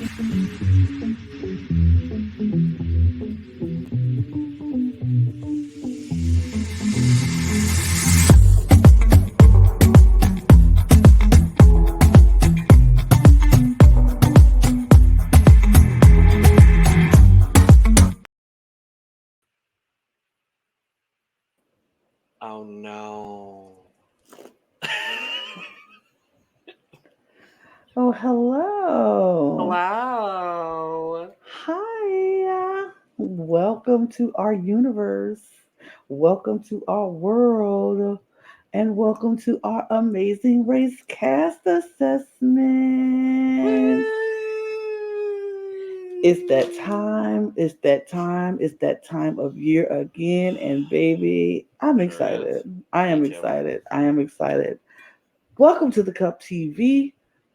Oh no. Oh, hello. Hello. Hi. Welcome to our universe. Welcome to our world. And welcome to our Amazing Race Cast Assessment. It's that time. It's that time. It's that time of year again. And baby, I'm Sure excited. is. I am Me too. excited. I am excited. Welcome to the Cup TV,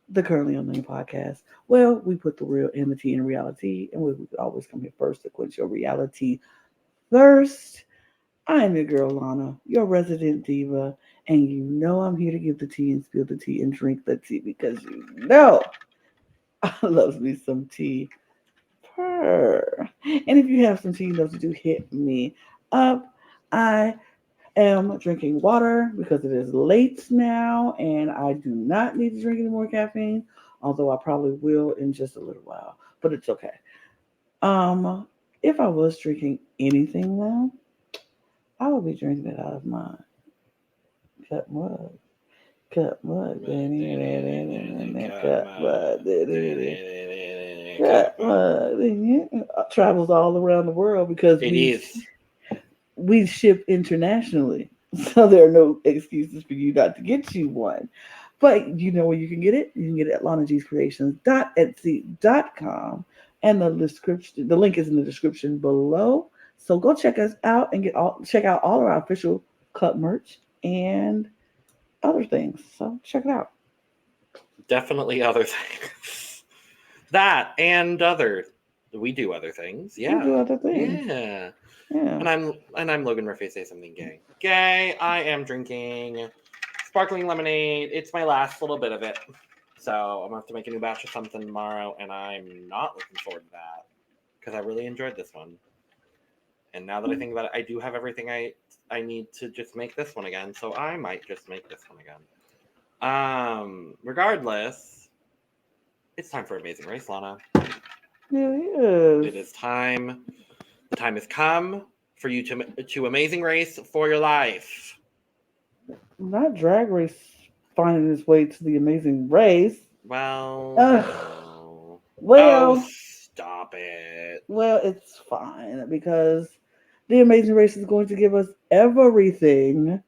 the Currently Unnamed Podcast. Well, we put the real and the tea in reality, and we always come here first to quench your reality thirst. I am your girl Lana, your resident diva, and you know I'm here to give the tea and spill the tea and drink the tea because you know I love me some tea. Purr. And if you have some tea, you know to do hit me up. I am drinking water because it is late now and I do not need to drink any more caffeine, although I probably will in just a little while, but it's okay. Um, if I was drinking anything though, I would be drinking it out of my cup mug. Cup mug. Cup mug. Cup mug. Travels all around the world because It is. we ship internationally. So there are no excuses for you not to get you one. But you know where you can get it? You can get it at lanagscreations.etsy.com. And the link is in the description below. So go check us out and check out all of our official cup merch and other things. So check it out. Definitely other things. That and other. We do other things. Yeah. We do other things. Yeah. Yeah. And I'm Logan Murphy. Say something gay. Gay. I am drinking sparkling lemonade. It's my last little bit of it. So I'm gonna have to make a new batch of something tomorrow, and I'm not looking forward to that because I really enjoyed this one. And now that I think about it, I do have everything I need to just make this one again. So I might just make this one again. Regardless, it's time for Amazing Race, Lana. It is time. The time has come for you to Amazing Race for your life. Not Drag Race finding its way to the Amazing Race. Well, well, oh, stop it. Well, it's fine because the Amazing Race is going to give us everything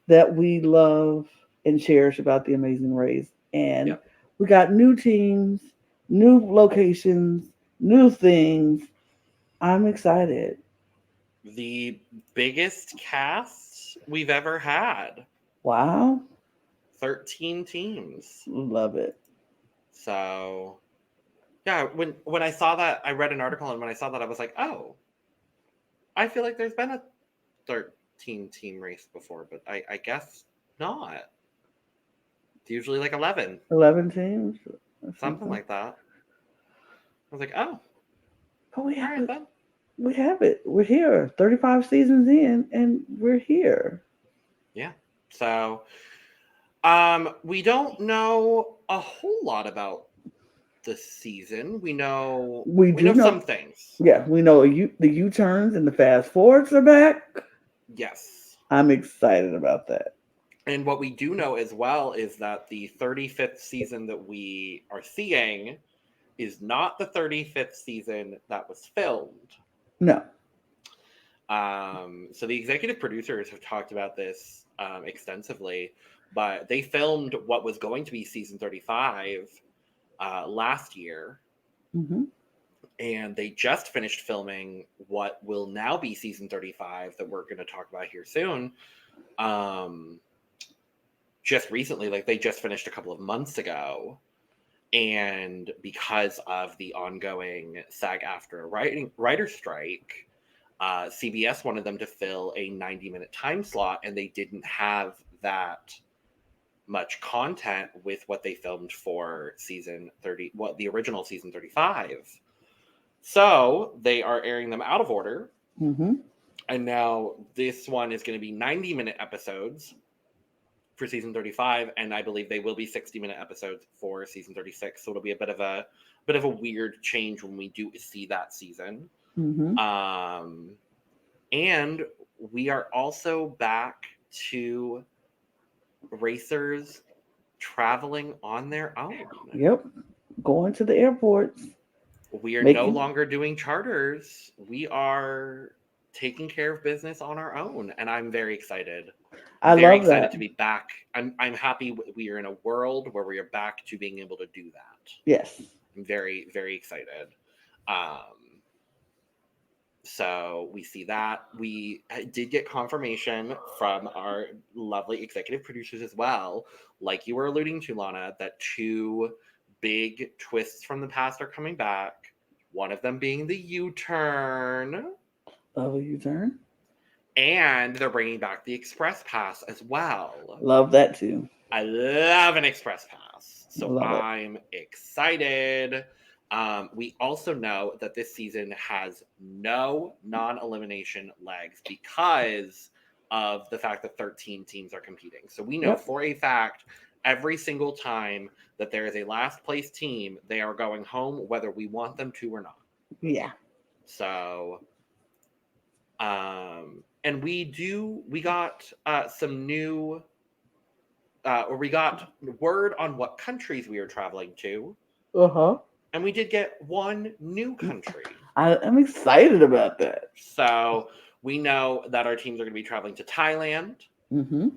that we love and cherish about the Amazing Race. And we got new teams, new locations, new things. I'm excited. The biggest cast we've ever had. Wow. 13 teams. Love it. So, yeah, when I saw that, I read an article, and when I saw that, I was like, oh, I feel like there's been a 13 team race before, but I guess not. It's usually like 11. 11 teams? Something like that. I was like, oh. But we have all right, it. then. We have it. We're here. 35 seasons in, and we're here. Yeah. So, we don't know a whole lot about the season. We know some things. Yeah, we know the U-turns and the fast forwards are back. Yes. I'm excited about that. And what we do know as well is that the 35th season that we are seeing is not the 35th season that was filmed. No. So the executive producers have talked about this extensively, but they filmed what was going to be season 35 last year. Mm-hmm. And they just finished filming what will now be season 35 that we're going to talk about here soon. Just recently, like they just finished a couple of months ago. And because of the ongoing SAG-AFTRA writer strike, CBS wanted them to fill a 90-minute time slot, and they didn't have that much content with what they filmed for the original season 35. So they are airing them out of order. Mm-hmm. And now this one is going to be 90-minute episodes for season 35, and I believe they will be 60-minute episodes for season 36. So it'll be a bit of a weird change when we do see that season. Mm-hmm. And we are also back to racers traveling on their own. Yep. Going to the airports. We are no longer doing charters. We are taking care of business on our own, and I'm very excited. I very love excited that. to be back. I'm happy we are in a world where we are back to being able to do that. Yes. I'm very, very excited. So we see that. We did get confirmation from our lovely executive producers as well, like you were alluding to, Lana, that 2 big twists from the past are coming back. One of them being the U-turn. Love a U-turn. And they're bringing back the Express Pass as well. Love that too. I love an Express Pass. So I'm excited. We also know that this season has no non-elimination legs because of the fact that 13 teams are competing. So we know for a fact every single time that there is a last place team, they are going home whether we want them to or not. Yeah. So, and we got some new, or we got word on what countries we are traveling to. Uh-huh. And we did get one new country. I'm excited about that. So we know that our teams are going to be traveling to Thailand,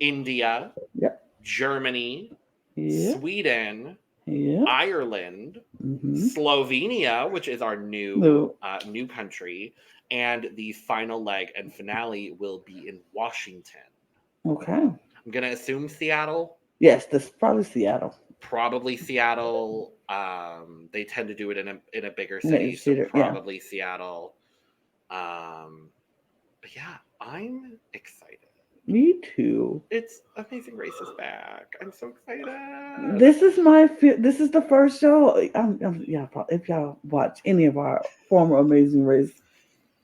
India, Germany, Sweden, Ireland, Slovenia, which is our new country, and the final leg and finale will be in Washington. Okay. I'm going to assume Seattle. Yes, that's probably Seattle. Probably Seattle. They tend to do it in a bigger city, so probably Seattle. But yeah, I'm excited. Me too. It's Amazing Race is back. I'm so excited. This is the first show. If y'all watch any of our former Amazing Race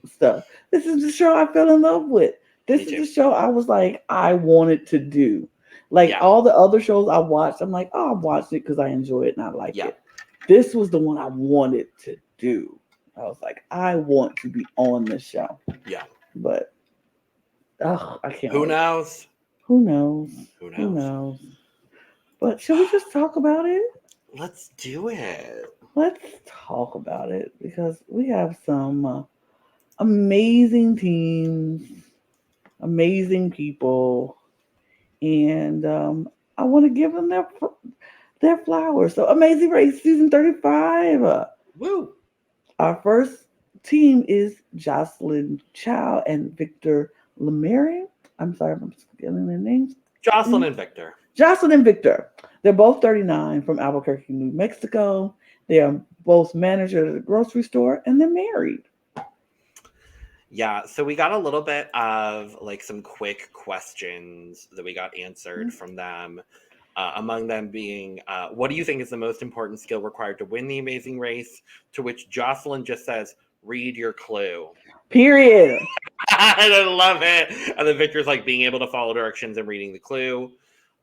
stuff, this is the show I fell in love with. This is the show I was like, I wanted to do. Like all the other shows I watched, I'm like, oh, I watched it because I enjoy it and I like it. This was the one I wanted to do. I was like, I want to be on this show. Yeah. But I can't. Who knows? Who knows? But should we just talk about it? Let's do it. Let's talk about it because we have some amazing teams, amazing people, and I want to give them their flowers. So Amazing Race season 35. Woo! Our first team is Jocelyn Chow and Victor Lemary. I'm sorry if I'm forgetting their names. Jocelyn and Victor. Jocelyn and Victor. They're both 39 from Albuquerque, New Mexico. They are both managers at a grocery store and they're married. Yeah, so we got a little bit of like some quick questions that we got answered from them. Among them being, what do you think is the most important skill required to win the Amazing Race? To which Jocelyn just says, read your clue. Period. I love it. And then Victor's like being able to follow directions and reading the clue.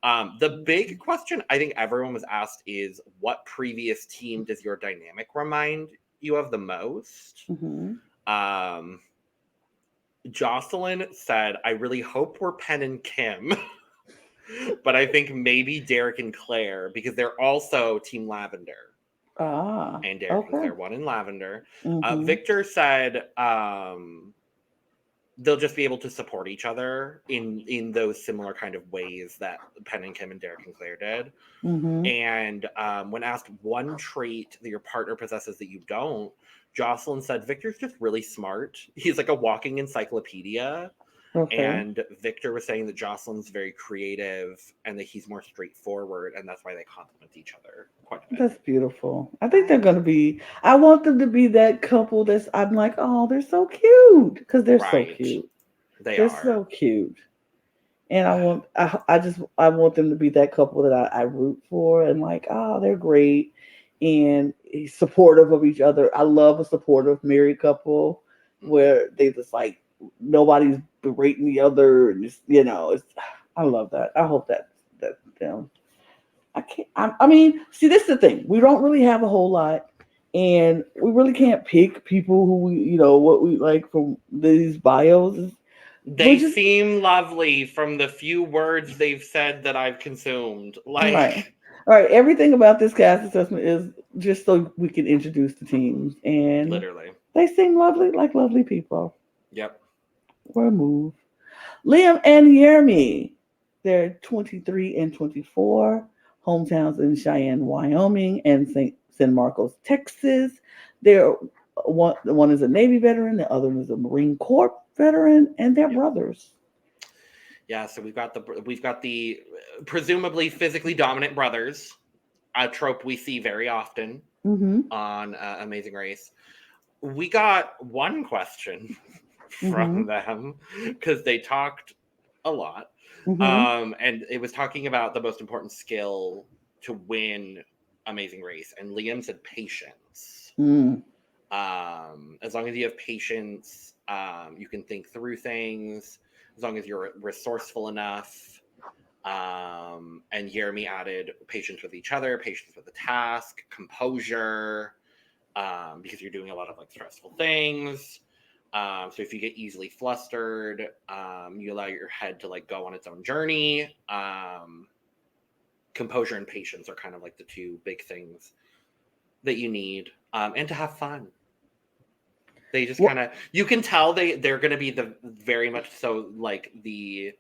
The big question I think everyone was asked is, what previous team does your dynamic remind you of the most? Jocelyn said, I really hope we're Penn and Kim. But I think maybe Derek and Claire, because they're also Team Lavender. And Derek and Claire, one in Lavender. Victor said they'll just be able to support each other in those similar kind of ways that Penn and Kim and Derek and Claire did. And when asked one trait that your partner possesses that you don't, Jocelyn said Victor's just really smart. He's like a walking encyclopedia. And Victor was saying that Jocelyn's very creative and that he's more straightforward, and that's why they complement each other quite a bit. That's beautiful. I think they're going to be, I want them to be that couple I'm like, oh, they're so cute. Because they're so cute. They're so cute. And I want them to be that couple that I root for and like, oh, they're great and supportive of each other. I love a supportive married couple Mm-hmm. where they just like nobody's berating the other and just it's I love that. I hope that them. I can't. I mean, see, this is the thing. We don't really have a whole lot, and we really can't pick people who what we like from these bios. We They just seem lovely from the few words they've said that I've consumed. right. Like, All right, everything about this cast assessment is just so we can introduce the teams, and literally. they seem lovely, like lovely people. Yep. We'll move. Liam and Yermi, they're 23 and 24, hometowns in Cheyenne, Wyoming, and San Marcos, Texas. They're one is a Navy veteran, the other is a Marine Corps veteran, and they're Yep. brothers. Yeah, so we've got the presumably physically dominant brothers, a trope we see very often Mm-hmm. on Amazing Race. We got one question Mm-hmm. from them because they talked a lot, Mm-hmm. and it was talking about the most important skill to win Amazing Race, and Liam said patience. Mm. As long as you have patience, you can think through things. As long as you're resourceful enough. And Jeremy added patience with each other, patience with the task, composure, because you're doing a lot of like stressful things. So if you get easily flustered, you allow your head to like go on its own journey. Composure and patience are kind of like the two big things that you need, and to have fun. They just Well, kind of, you can tell they're going to be the very much so like the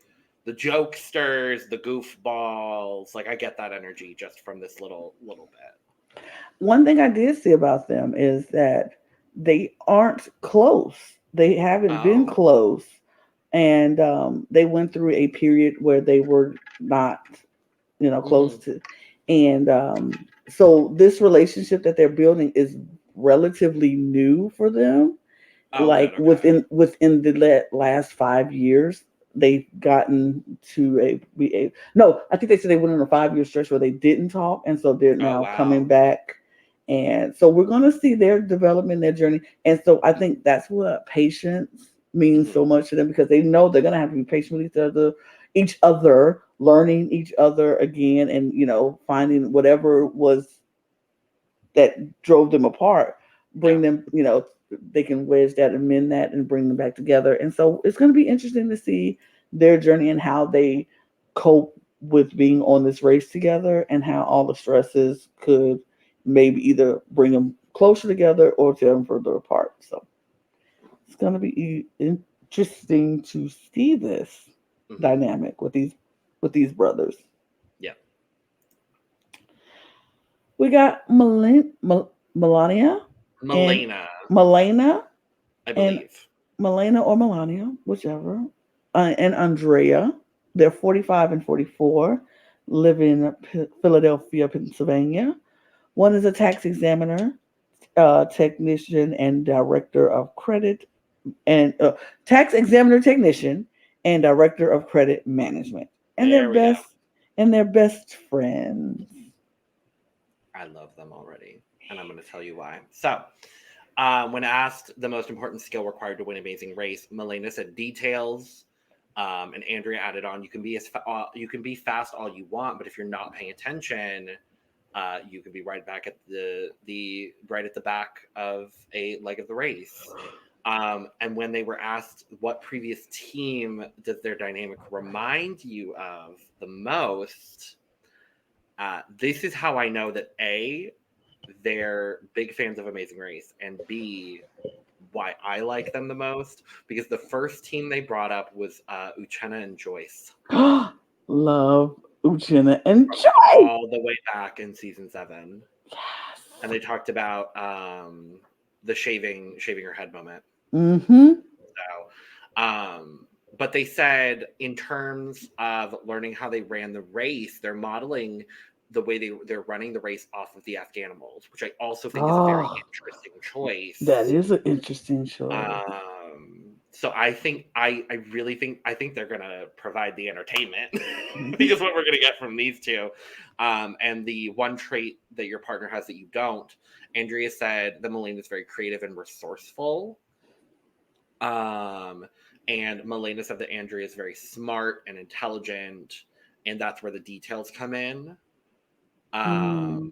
jokesters, the goofballs. Like I get that energy just from this little bit. one thing I did see about them is that they aren't close. They haven't been Oh. close, and they went through a period where they were not, close Mm-hmm. to, and so this relationship that they're building is relatively new for them. Oh, Like good. Okay. within the last 5 years, they've gotten to a no. I think they said they went on a 5 year stretch where they didn't talk, and so they're Oh, now coming wow. back. And so we're going to see their development, their journey. And so I think that's what patience means Mm-hmm. so much to them because they know they're going to have to be patient with each other, learning each other again, and finding whatever was that drove them apart, Yeah. bring them, they can wedge that, amend that, and bring them back together. And so it's going to be interesting to see their journey and how they cope with being on this race together and how all the stresses could maybe either bring them closer together or tear them further apart. So it's going to be interesting to see this Mm-hmm. dynamic with these brothers. Yeah. We got Melania and Melena, Melena I and believe. Melena or Melania, whichever, and Andrea. They're 45 and 44, live in Philadelphia, Pennsylvania. One is a tax examiner, technician, and director of credit, and tax examiner technician and director of credit management. And they're There we go. best friends. I love them already, and I'm going to tell you why. So, when asked the most important skill required to win Amazing Race, Melena said details, and Andrea added on, you can be fast all you want, but if you're not paying attention, you can be right back at the right at the back of a leg of the race. And when they were asked what previous team does their dynamic remind you of the most, this is how I know that A, they're big fans of Amazing Race, and B, why I like them the most, because the first team they brought up was Uchenna and Joyce Love Uchenna and from Joy. all the way back in season 7, and they talked about the shaving her head moment. Mm-hmm. So, but they said in terms of learning how they ran the race, they're modeling the way they're running the race off of the Afghanimals, which I also think is a very Oh, interesting that choice. is an interesting choice. Um, So I think I really think they're gonna provide the entertainment because what we're gonna get from these two. And the one trait that your partner has that you don't, Andrea said that Milena is very creative and resourceful. And Milena said that Andrea is very smart and intelligent, and that's where the details come in. Mm,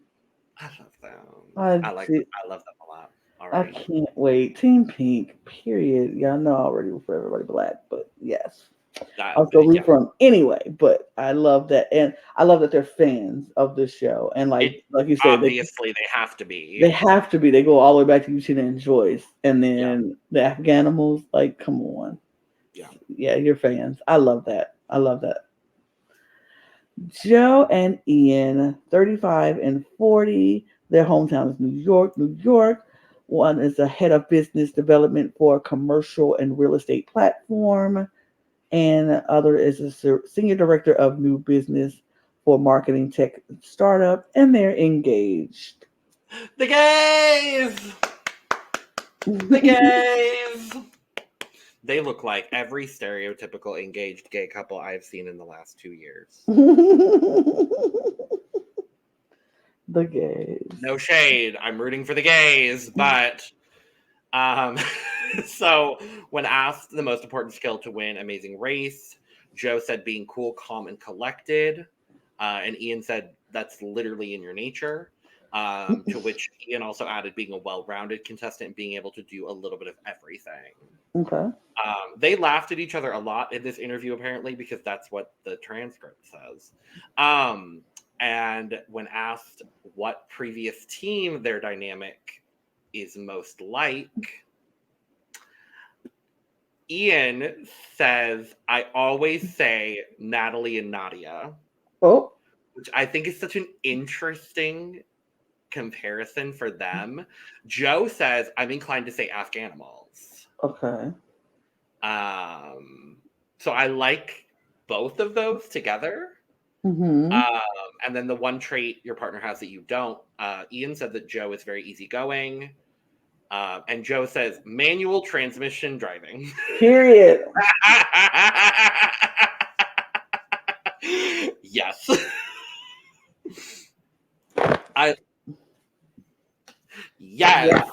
I love them. I did. I love them a lot I already. can't wait. Team Pink, period. Y'all know I already root for everybody black, but yes. I'll still root Yeah. for them anyway. But I love that, and I love that they're fans of this show. And It like you said, obviously they have to they be. have to be. They go all the way back to Eugene and Joyce, and Yeah. then the Afghanimals. Like, come on, Yeah. yeah, you're fans. I love that. I love that. Joe and Ian, 35 and 40. Their hometown is New York, New York. One is a head of business development for a commercial and real estate platform, and the other is a senior director of new business for marketing tech startup, and they're engaged. The gays! The gays! They look like every stereotypical engaged gay couple I've seen in the last 2 years. The gays. No shade. I'm rooting for the gays, but so when asked the most important skill to win Amazing Race, Joe said being cool, calm, and collected. And Ian said that's literally in your nature. To which Ian also added being a well-rounded contestant and being able to do a little bit of everything. Okay. They laughed at each other a lot in this interview, apparently, because that's what the transcript says. And when asked what previous team their dynamic is most like, Ian says, I always say Natalie and Nadia, Oh. which I think is such an interesting comparison for them. Joe says, I'm inclined to say Afghanimals. Okay. So I like both of those together. Mm-hmm. And then the one trait your partner has that you don't. Ian said that Joe is very easygoing. And Joe says manual transmission driving. Period. Yes. I yes. Yeah.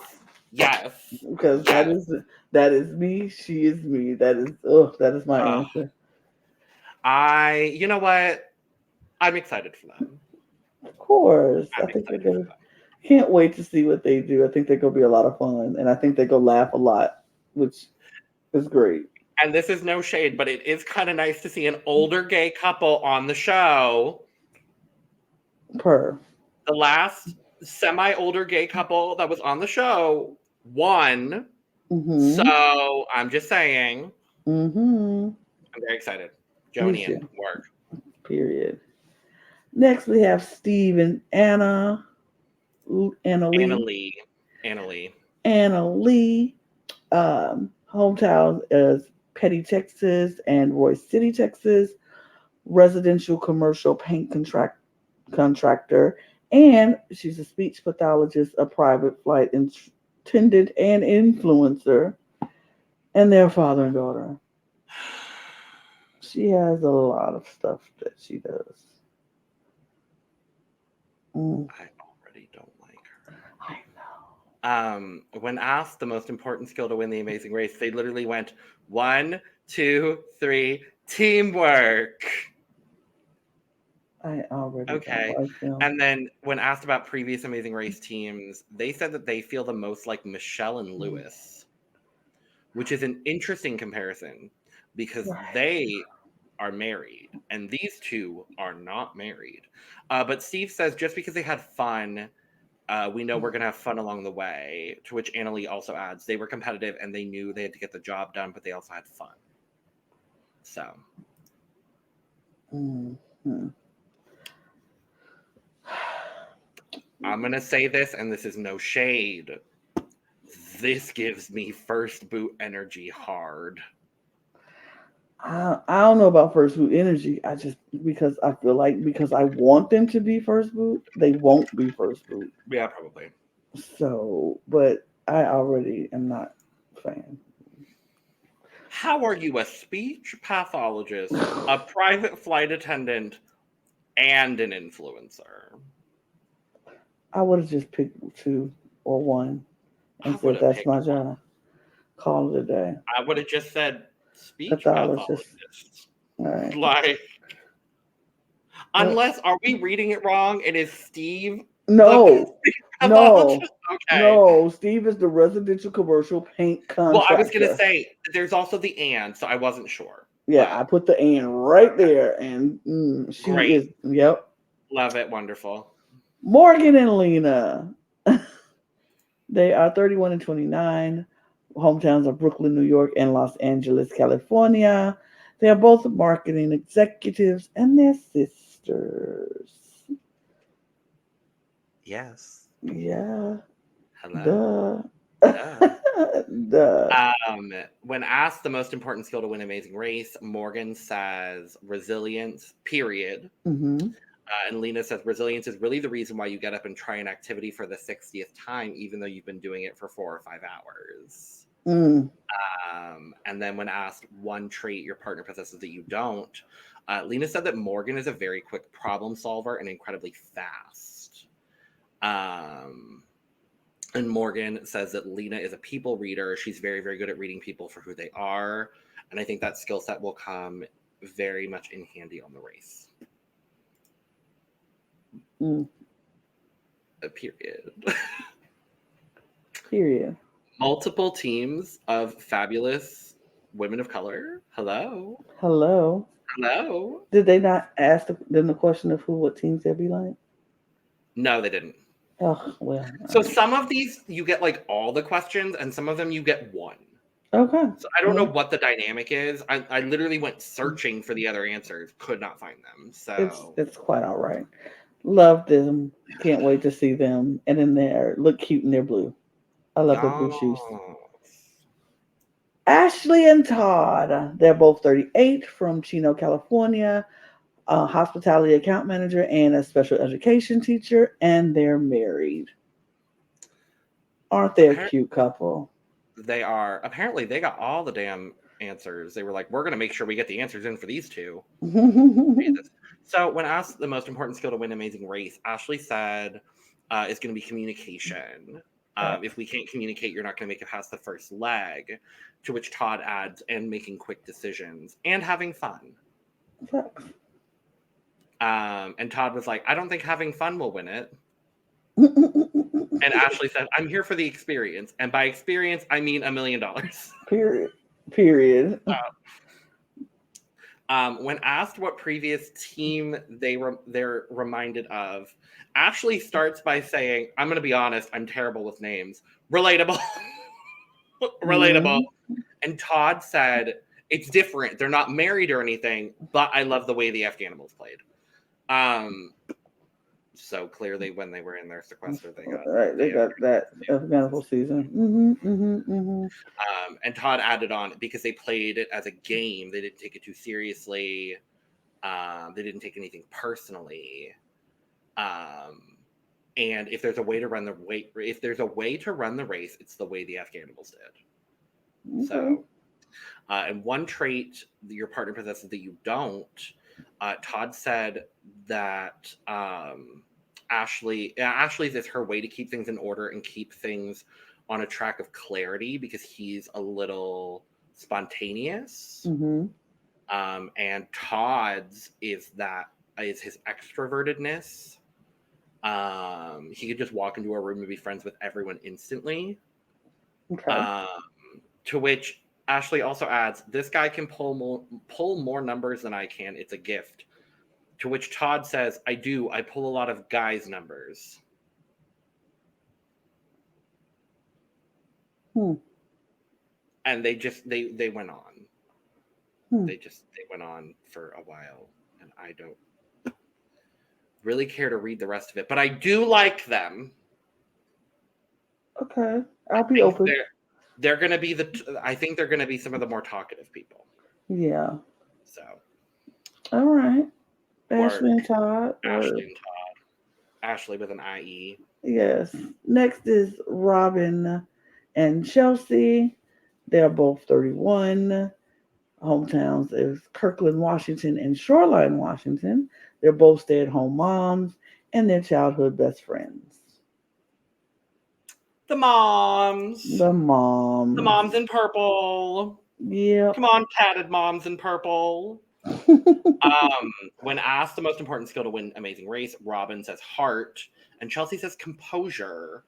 Yes. Because Yes. that is me. She is me. That is my answer. You know what? I'm excited for them. Of course. I'm I think they're excited for gonna them. can't wait to see what they do. I think they're gonna be a lot of fun, and I think they're gonna laugh a lot, which is great. And this is no shade, but it is kind of nice to see an older gay couple on the show. Per. The last semi-older gay couple that was on the show won. Mm-hmm. So I'm just saying, Mm-hmm. I'm very excited. Joe Me and Ian, too. work. Period. Next we have Steve and Anna. Anna Anna Lee. Lee. Anna Lee. Anna Lee. Hometown is Petty, Texas, and Royce City, Texas. Residential commercial paint contractor, and she's a speech pathologist, a private flight attendant, and influencer, and their father and daughter. She has a lot of stuff that she does. I already don't like her. I know. When asked the most important skill to win the Amazing Race, they literally went 1, 2, 3, teamwork. I already Okay. don't like them. And then when asked about previous Amazing Race teams, they said that they feel the most like Michelle and Lewis, which is an interesting comparison because they are married and these two are not married. But Steve says just because they had fun, we know we're going to have fun along the way, to which Annalie also adds they were competitive and they knew they had to get the job done, but they also had fun. So. Mm-hmm. I'm going to say this, and this is no shade. This gives me first boot energy hard. I don't know about first boot energy. I just because I feel like because I want them to be first boot, they won't be first boot. Yeah, probably. So, but I already am not a fan. How are you a speech pathologist, a private flight attendant, and an influencer? I would have just picked 2 or 1 and I said would have that's picked my one. job. Call it a day. I would have just said speech Pathologist. pathologist. All right. Like, Well, unless, are we reading it wrong? It is Steve the no. speech No. pathologist? Okay. No. Steve is the residential commercial paint Well, I was going to contractor. say, there's also the and, so I wasn't sure. Yeah, I put the and right there, and she Great. is. Yep. Love it. Wonderful. Morgan and Lena. They are 31 and 29. Hometowns of Brooklyn, New York, and Los Angeles, California. They are both marketing executives, and they're sisters. Yes. Yeah. Hello. Duh. Duh. Duh. When asked the most important skill to win Amazing Race, Morgan says resilience, period. Mm-hmm. And Lena says resilience is really the reason why you get up and try an activity for the 60th time, even though you've been doing it for 4 or 5 hours. Mm. And then when asked one trait your partner possesses that you don't, Lena said that Morgan is a very quick problem solver and incredibly fast. And Morgan says that Lena is a people reader. She's very, very good at reading people for who they are. And I think that skill set will come very much in handy on the race. Mm. Period. Period. Multiple teams of fabulous women of color. Hello. Hello. Hello. Did they not ask the question of what teams they'd be like? No, they didn't. Oh, well. So some of these you get like all the questions, and some of them you get one. Okay. So I don't know what the dynamic is. I literally went searching for the other answers, could not find them. So it's quite all right. Love them. Can't wait to see them. And then they look cute in their blue. I love their blue shoes. Ashley and Todd. They're both 38 from Chino, California. A hospitality account manager and a special education teacher, and they're married. Aren't they a cute couple? They are. Apparently, they got all the damn answers. They were like, we're going to make sure we get the answers in for these two. So when asked the most important skill to win Amazing Race, Ashley said is going to be communication. If we can't communicate, you're not going to make it past the first leg. To which Todd adds, and making quick decisions and having fun. And Todd was like, I don't think having fun will win it. And Ashley said, I'm here for the experience. And by experience, I mean $1 million. Period. When asked what previous team they're reminded of, Ashley starts by saying, I'm going to be honest, I'm terrible with names. Relatable. Relatable. Mm-hmm. And Todd said, it's different. They're not married or anything, but I love the way the Afghanimals played. So clearly when they were in their sequester, they got that Afghanistan season. And Todd added on because they played it as a game. They didn't take it too seriously. They didn't take anything personally. And if there's a way to run the race, it's the way the Afghanimals did. Okay. So, and one trait that your partner possesses that you don't, Todd said that Ashley's is her way to keep things in order and keep things on a track of clarity because he's a little spontaneous. Mm-hmm. And Todd's is his extrovertedness. He could just walk into a room and be friends with everyone instantly. Okay. To which Ashley also adds, this guy can pull more numbers than I can. It's a gift. To which Todd says, I do. I pull a lot of guys' numbers. And they went on. They went on for a while. And I don't really care to read the rest of it. But I do like them. Okay. I'll be open. They're going to be I think they're going to be some of the more talkative people. Yeah. So. All right. Ashley and Todd. Ashley with an IE. Yes. Next is Robin and Chelsea. They're both 31. hometowns is Kirkland, Washington, and Shoreline, Washington. They're both stay-at-home moms and their childhood best friends. The moms. The moms. The moms in purple. Yeah. Come on, padded moms in purple. When asked the most important skill to win Amazing Race, Robin says heart, and Chelsea says composure.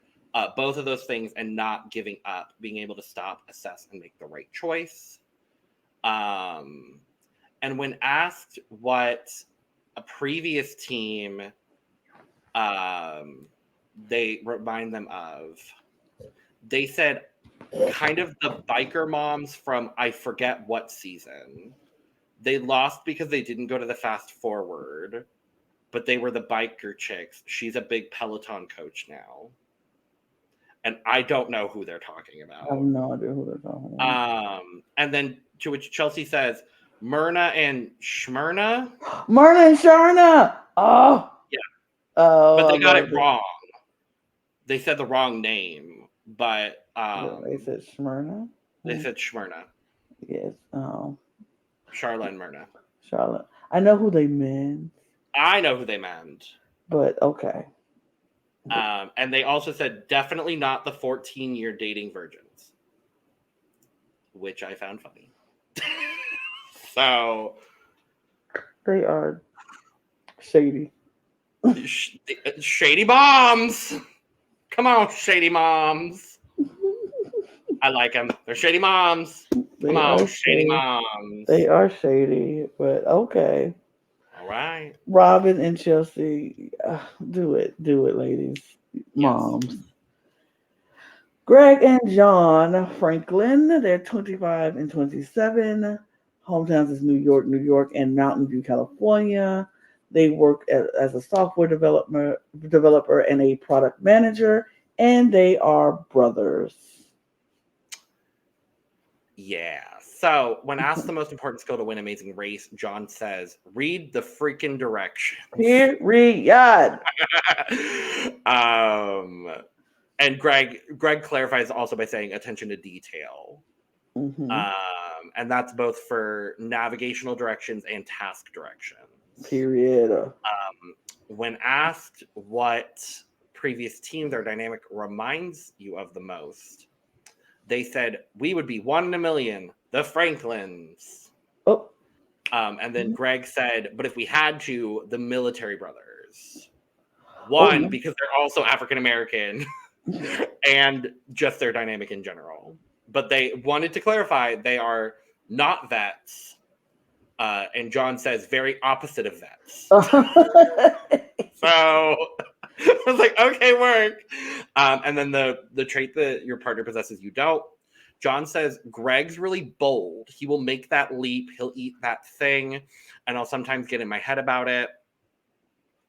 Both of those things, and not giving up, being able to stop, assess, and make the right choice. And when asked what a previous team they remind them of, they said kind of the biker moms from I forget what season. They lost because they didn't go to the fast forward, but they were the biker chicks. She's a big Peloton coach now. And I don't know who they're talking about. I have no idea who they're talking about. And then to which Chelsea says, Myrna and Shmyrna? Myrna and Sharna! Oh! Yeah. Oh, but they got it wrong. They said the wrong name, but... they said Smyrna? They said Shmyrna. Yes. Oh. Charlotte and Myrna. Charlotte. I know who they meant. I know who they meant. But, okay. And they also said definitely not the 14-year dating virgins, which I found funny. So they are shady. Shady moms. Come on, shady moms. I like them. They're shady moms. Come on, shady moms. They are shady, but okay. All right. Robin and Chelsea, do it, ladies, moms. Yes. Greg and John Franklin, they're 25 and 27. Hometowns is New York, and Mountain View, California. They work as a software developer and a product manager, and they are brothers. Yeah. So when asked the most important skill to win Amazing Race, John says, read the freaking directions. Period. And Greg clarifies also by saying attention to detail. Mm-hmm. And that's both for navigational directions and task directions. Period. When asked what previous team their dynamic reminds you of the most, they said, we would be 1 in a million, the Franklins. Oh. And then Greg said, but if we had to, the Military Brothers. One, because they're also African-American, and just their dynamic in general. But they wanted to clarify they are not vets. And John says, very opposite of vets. So I was like, okay, work. And then the trait that your partner possesses, you don't. John says, Greg's really bold. He will make that leap. He'll eat that thing. And I'll sometimes get in my head about it.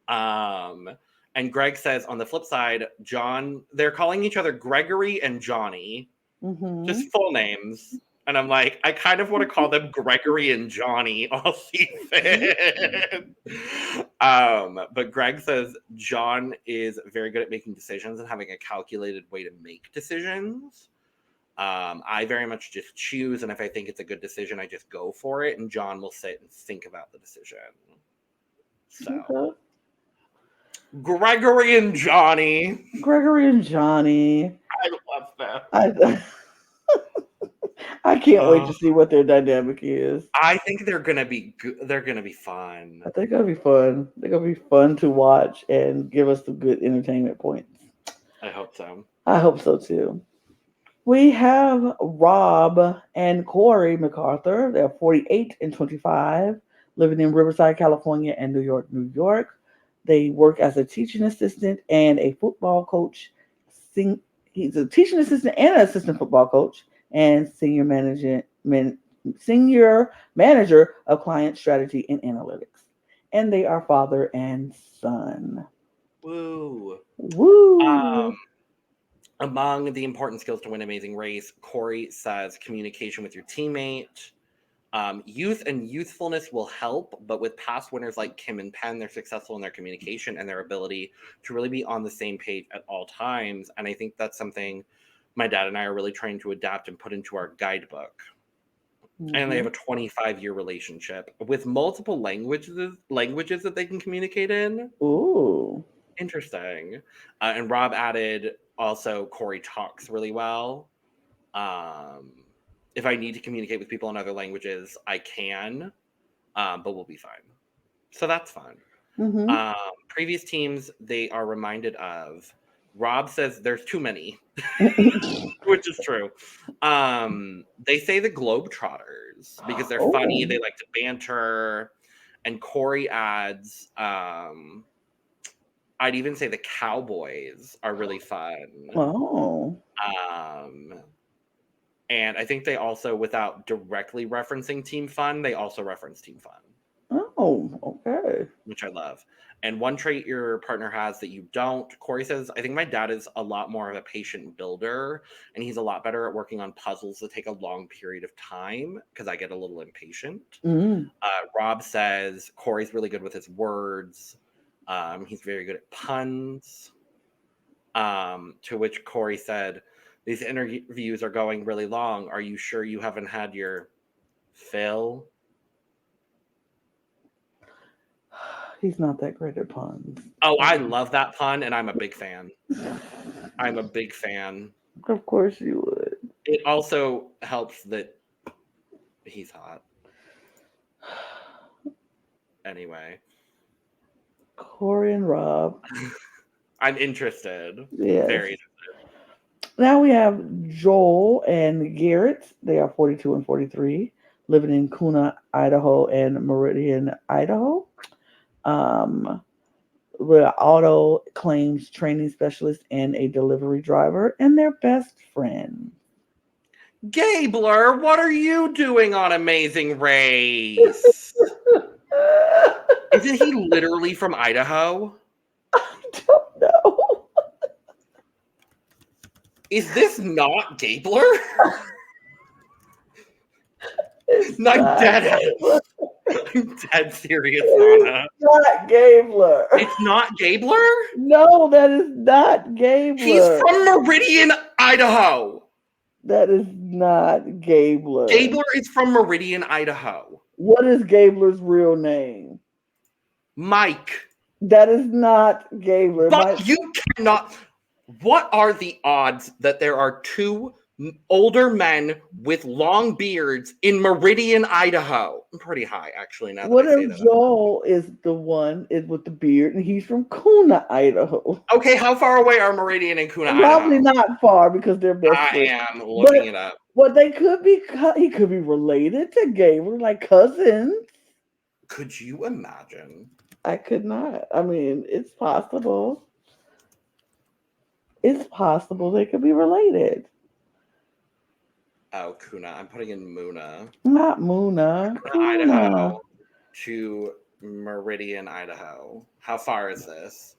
And Greg says, on the flip side, John, they're calling each other Gregory and Johnny. Mm-hmm. Just full names. And I'm like, I kind of want to call them Gregory and Johnny all season. But Greg says John is very good at making decisions and having a calculated way to make decisions. I very much just choose, and if I think it's a good decision, I just go for it. And John will sit and think about the decision. So, okay. Gregory and Johnny. I love that. I can't wait to see what their dynamic is. I think they're gonna be they're gonna be fun. I think it'll be fun. They're gonna be fun to watch and give us some good entertainment points. I hope so. I hope so too. We have Rob and Corey MacArthur. They're 48 and 25, living in Riverside, California, and New York. They work as a teaching assistant and a football coach. He's a teaching assistant and an assistant football coach, and senior manager of client strategy and analytics. And they are father and son. Woo. Woo. Among the important skills to win Amazing Race, Corey says communication with your teammate. Youth and youthfulness will help, but with past winners like Kim and Penn, they're successful in their communication and their ability to really be on the same page at all times. And I think that's something my dad and I are really trying to adapt and put into our guidebook. and they have a 25-year relationship with multiple languages that they can communicate in. Ooh. Interesting. And Rob added also Corey talks really well. If I need to communicate with people in other languages, I can, but we'll be fine. So that's fun. Mm-hmm. Previous teams, they are reminded of. Rob says there's too many, which is true. They say the Globetrotters because they're funny. They like to banter. And Corey adds, I'd even say the Cowboys are really fun. Oh. And I think they also, without directly referencing Team Fun, they also reference Team Fun. Oh, okay. Which I love. And one trait your partner has that you don't, Corey says, I think my dad is a lot more of a patient builder, and he's a lot better at working on puzzles that take a long period of time because I get a little impatient. Mm. Rob says Corey's really good with his words. He's very good at puns. To which Corey said, these interviews are going really long. Are you sure you haven't had your fill? He's not that great at puns. Oh, I love that pun, and I'm a big fan. I'm a big fan. Of course you would. It also helps that he's hot. Anyway. Corey and Rob. I'm interested. Yes. Very interested. Now we have Joel and Garrett. They are 42 and 43, living in Kuna, Idaho, and Meridian, Idaho. The auto claims training specialist and a delivery driver, and their best friend. Gabler, what are you doing on Amazing Race? Isn't he literally from Idaho? I don't know. Is this not Gabler? I'm dead serious, Lana. It's not Gabler. It's not Gabler? No, that is not Gabler. He's from Meridian, Idaho. That is not Gabler. Gabler is from Meridian, Idaho. What is Gabler's real name? Mike. That is not Gabler. But you cannot. What are the odds that there are two older men with long beards in Meridian, Idaho? Pretty high, actually. Now what that I say if that. Joel is the one with the beard, and he's from Kuna, Idaho? Okay, how far away are Meridian and Kuna, Probably Idaho? not far because they're best friends. I am looking it up. But they could be. He could be related to Gabler, like cousins. Could you imagine? I could not. I mean, it's possible. It's possible they could be related. Oh, Kuna. I'm putting in Muna. Not Muna. Kuna, Idaho to Meridian, Idaho. How far is this?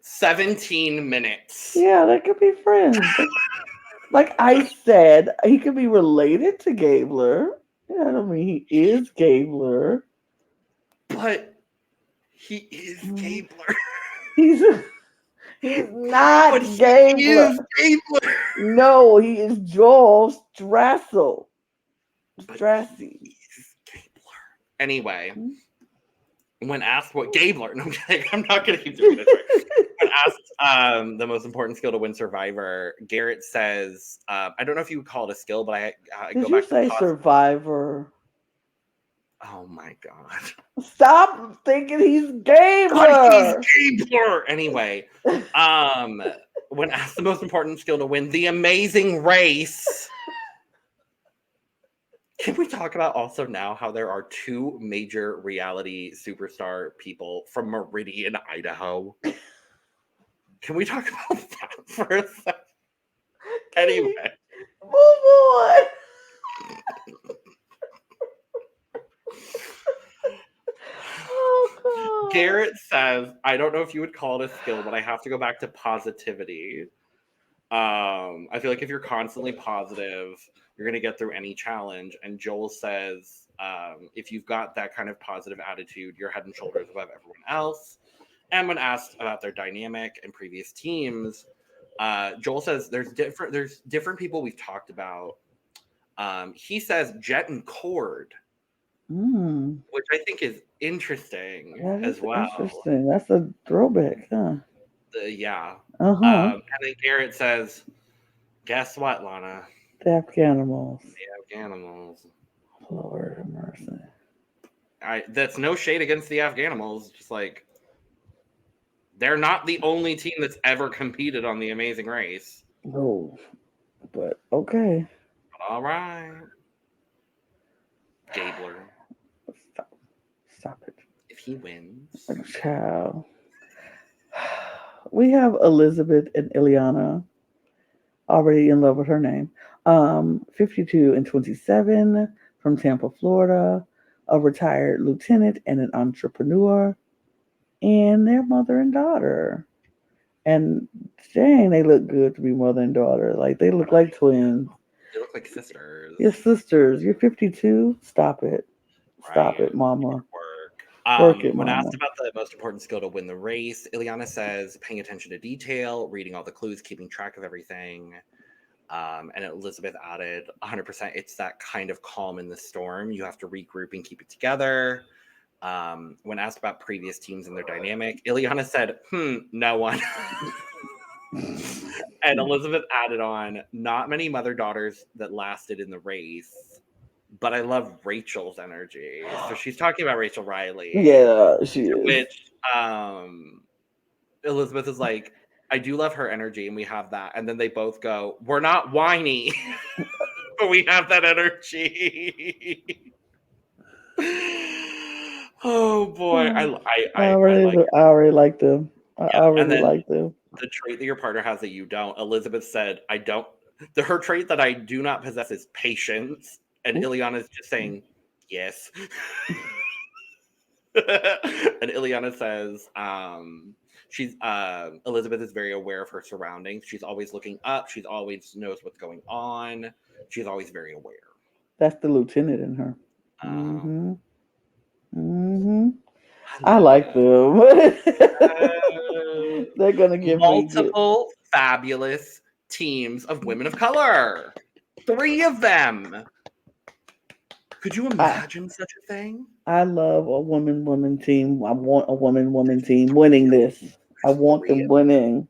17 minutes. Yeah, they could be friends. Like I said, he could be related to Gabler. Yeah, I don't mean he is Gabler. But he is Gabler. He's not but Gabler. He is Gabler. No, he is Joel Strassel. Strassy. He's Gabler. Anyway, when asked what Gabler, no, I'm not going to keep doing this. Right? When asked the most important skill to win Survivor, Garrett says, I don't know if you would call it a skill, but I Did go you back say to Survivor? Oh my God. Stop thinking he's Gabler. God, he's Gabler. Anyway, when asked the most important skill to win the Amazing Race, can we talk about also now how there are two major reality superstar people from Meridian, Idaho? Can we talk about that for a second? Anyway. Move on. Oh, God. Garrett says, I don't know if you would call it a skill, but I have to go back to positivity. I feel like if you're constantly positive, you're going to get through any challenge. And Joel says, if you've got that kind of positive attitude, you're head and shoulders above everyone else. And when asked about their dynamic and previous teams, Joel says there's different people we've talked about He says Jet and Cord, which I think is interesting That as is well. interesting. That's a throwback, huh? Yeah. Uh-huh. And then Garrett says, guess what, Lana? The Afghanimals. The Afghanimals. Lord have mercy. That's no shade against the Afghanimals. Just like, they're not the only team that's ever competed on The Amazing Race. No. But okay. But all right. Gabler. Stop it. If he wins. Child. We have Elizabeth and Ileana, already in love with her name. 52 and 27, from Tampa, Florida, a retired lieutenant and an entrepreneur, and their mother and daughter. And dang, they look good to be mother and daughter. Like, they look like twins. They look like sisters. You're sisters. You're 52. Stop it. Stop it, mama. Work it, When mama. asked about the most important skill to win the race, Ileana says paying attention to detail, reading all the clues, keeping track of everything. And Elizabeth added 100%. It's that kind of calm in the storm. You have to regroup and keep it together. When asked about previous teams and their dynamic, Ileana said, no one. And Elizabeth added on, not many mother-daughters that lasted in the race, but I love Rachel's energy. So she's talking about Rachel Riley. Yeah, she is. Which Elizabeth is like, I do love her energy, and we have that. And then they both go, we're not whiny, but we have that energy. Oh boy, I already like them. I already like them. The trait that your partner has that you don't. Elizabeth said, I don't. Her trait that I do not possess is patience, and Ileana is just saying yes. And Ileana says, she's Elizabeth is very aware of her surroundings. She's always looking up. She's always knows what's going on. She's always very aware. That's the lieutenant in her. I like them. They're gonna give multiple fabulous teams of women of color. 3 of them. Could you imagine such a thing? I love a woman team. I want a woman team winning this. I want them winning.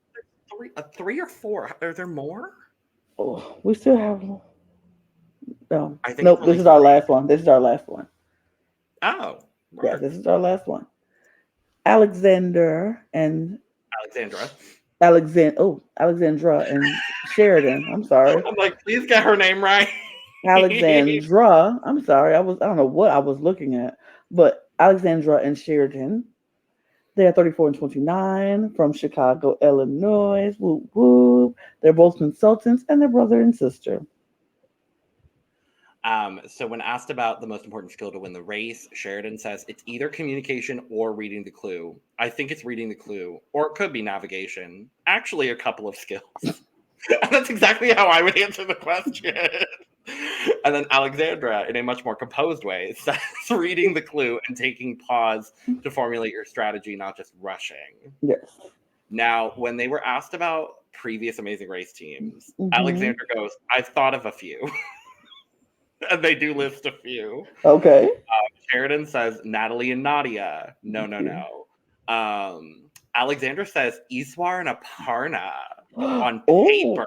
3 or 4. Are there more? Oh, we still have. No, I think nope. This is our last one. This is our last one. Oh, yeah, this is our last one. Alexandra and Sheridan. I'm sorry. I'm like, please get her name right. Alexandra. I'm sorry. I don't know what I was looking at, but Alexandra and Sheridan. They are 34 and 29 from Chicago, Illinois. Whoop, whoop. They're both consultants, and they're brother and sister. So when asked about the most important skill to win the race, Sheridan says it's either communication or reading the clue. I think it's reading the clue, or it could be navigation. Actually, a couple of skills. And that's exactly how I would answer the question. And then Alexandra, in a much more composed way, says reading the clue and taking pause to formulate your strategy, not just rushing. Yes. Now, when they were asked about previous Amazing Race teams, Alexandra goes, I've thought of a few. And they do list a few. Okay. Sheridan says Natalie and Nadia. No. Alexandra says Iswar and Aparna on paper.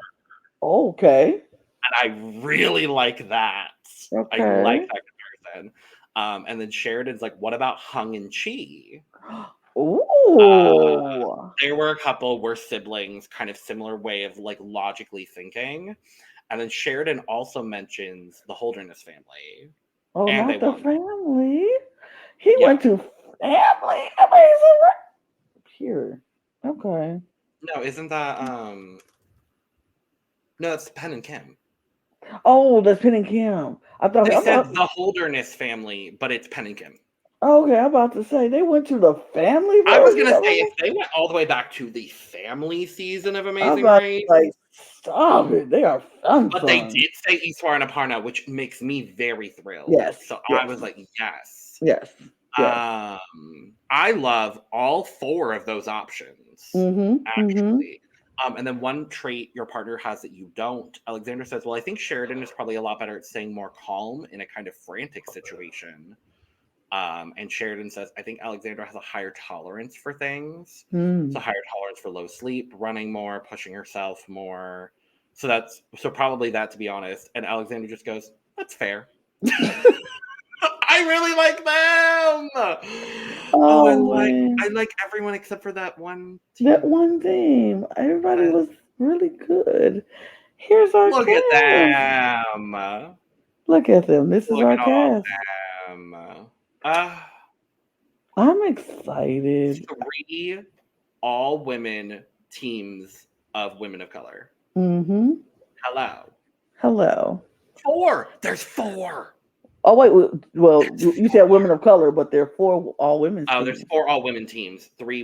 Okay. And I really like that. Okay. I like that comparison. And then Sheridan's like, what about Hung and Chi? Ooh. There were a couple were siblings, kind of similar way of like logically thinking. And then Sheridan also mentions the Holderness family. Oh, and not the family. He went to family. Pure. Okay. No, isn't that no, it's Penn and Kim. Oh, that's Penn and Kim. I thought they said the Holderness family, but it's Penn and Kim. Okay, I'm about to say they went to the family. I was gonna say if they went all the way back to the family season of Amazing Race. Like, stop it! They are fun. But they did say Iswar and Aparna, which makes me very thrilled. Yes. So yes. I was like, yes. Yes. I love all 4 of those options. Actually. And then one trait your partner has that you don't. Alexandra says, well, I think Sheridan is probably a lot better at staying more calm in a kind of frantic situation. And Sheridan says, I think Alexandra has a higher tolerance for things. So higher tolerance for low sleep, running more, pushing herself more. So probably that, to be honest. And Alexandra just goes, that's fair. I really like them. I like everyone except for that one team. That one team. Everybody was really good. Here's our Look cast. at them. Look at them. This is our cast. I'm excited. 3 all-women teams of women of color. Mm-hmm. Hello. 4. There's 4. Oh wait, well, you said women of color, but there are 4 all women. Oh, there's 4 all women teams. 3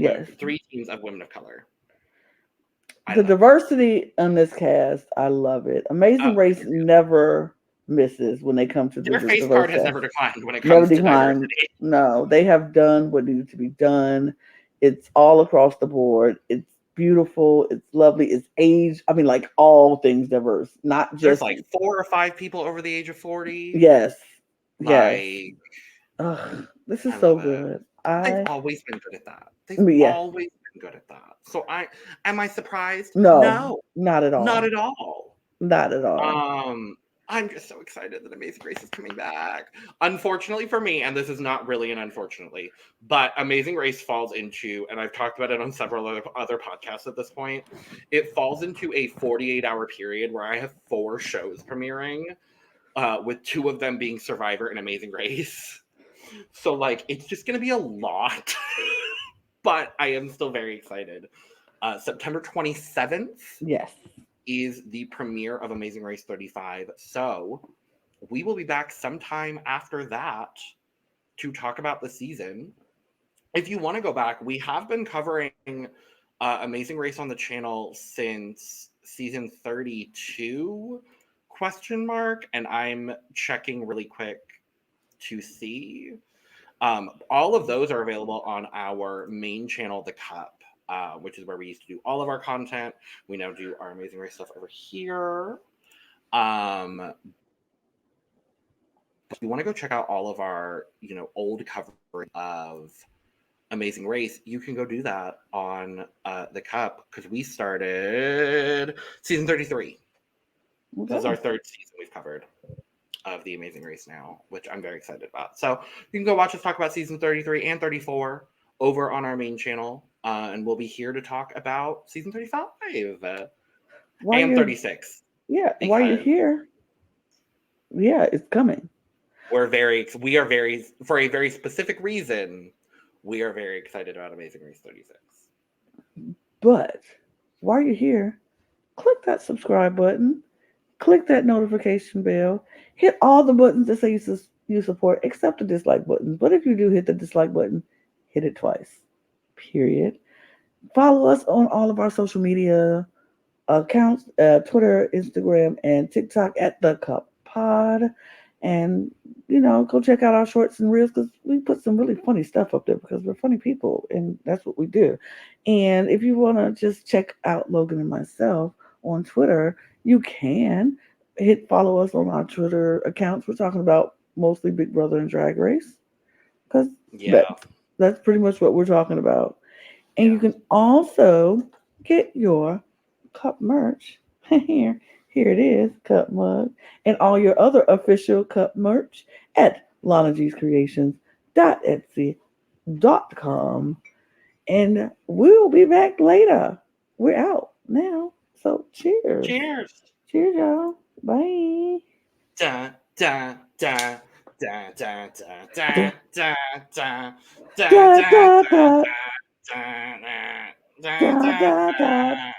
teams of women of color. The diversity on this cast, I love it. Amazing Race never misses when they come to their face card has never declined when it comes to diversity. No, they have done what needs to be done. It's all across the board. It's beautiful. It's lovely. It's age. I mean, like all things diverse, not just. There's like 4 or 5 people over the age of 40. Yes. Like, this is so good. They've always been good at that. They've always been good at that. So am I surprised? No, not at all. Not at all. Not at all. I'm just so excited that Amazing Race is coming back. Unfortunately for me, and this is not really an unfortunately, but Amazing Race falls into, and I've talked about it on several other podcasts at this point, it falls into a 48-hour period where I have 4 shows premiering, with 2 of them being Survivor and Amazing Race. So, like, it's just going to be a lot. But I am still very excited. September 27th. Yes. Is the premiere of Amazing Race 35. So we will be back sometime after that to talk about the season. If you want to go back, we have been covering Amazing Race on the channel since season 32, ? And I'm checking really quick to see. All of those are available on our main channel, The Cup. Which is where we used to do all of our content. We now do our Amazing Race stuff over here. If you want to go check out all of our, old coverage of Amazing Race, you can go do that on The Cup, because we started season 33. Okay. This is our 3rd season we've covered of the Amazing Race now, which I'm very excited about. So you can go watch us talk about season 33 and 34 over on our main channel. And we'll be here to talk about season 35 and 36. Yeah, while you're here, it's coming. We are very, for a very specific reason, we are very excited about Amazing Race 36. But while you're here, click that subscribe button, click that notification bell, hit all the buttons that say you support, except the dislike buttons. But if you do hit the dislike button, hit it twice. Period. Follow us on all of our social media accounts, Twitter, Instagram, and TikTok at The Cup Pod. And, go check out our shorts and reels, because we put some really funny stuff up there because we're funny people, and that's what we do. And if you want to just check out Logan and myself on Twitter, you can follow us on our Twitter accounts. We're talking about mostly Big Brother and Drag Race, because that's pretty much what we're talking about. And you can also get your cup merch. Here it is, cup mug, and all your other official cup merch at lanagcreations.etsy.com. And we'll be back later. We're out now. So cheers. Cheers. Cheers, y'all. Bye. Da, da, da. Da da da da da da da da da da da da da da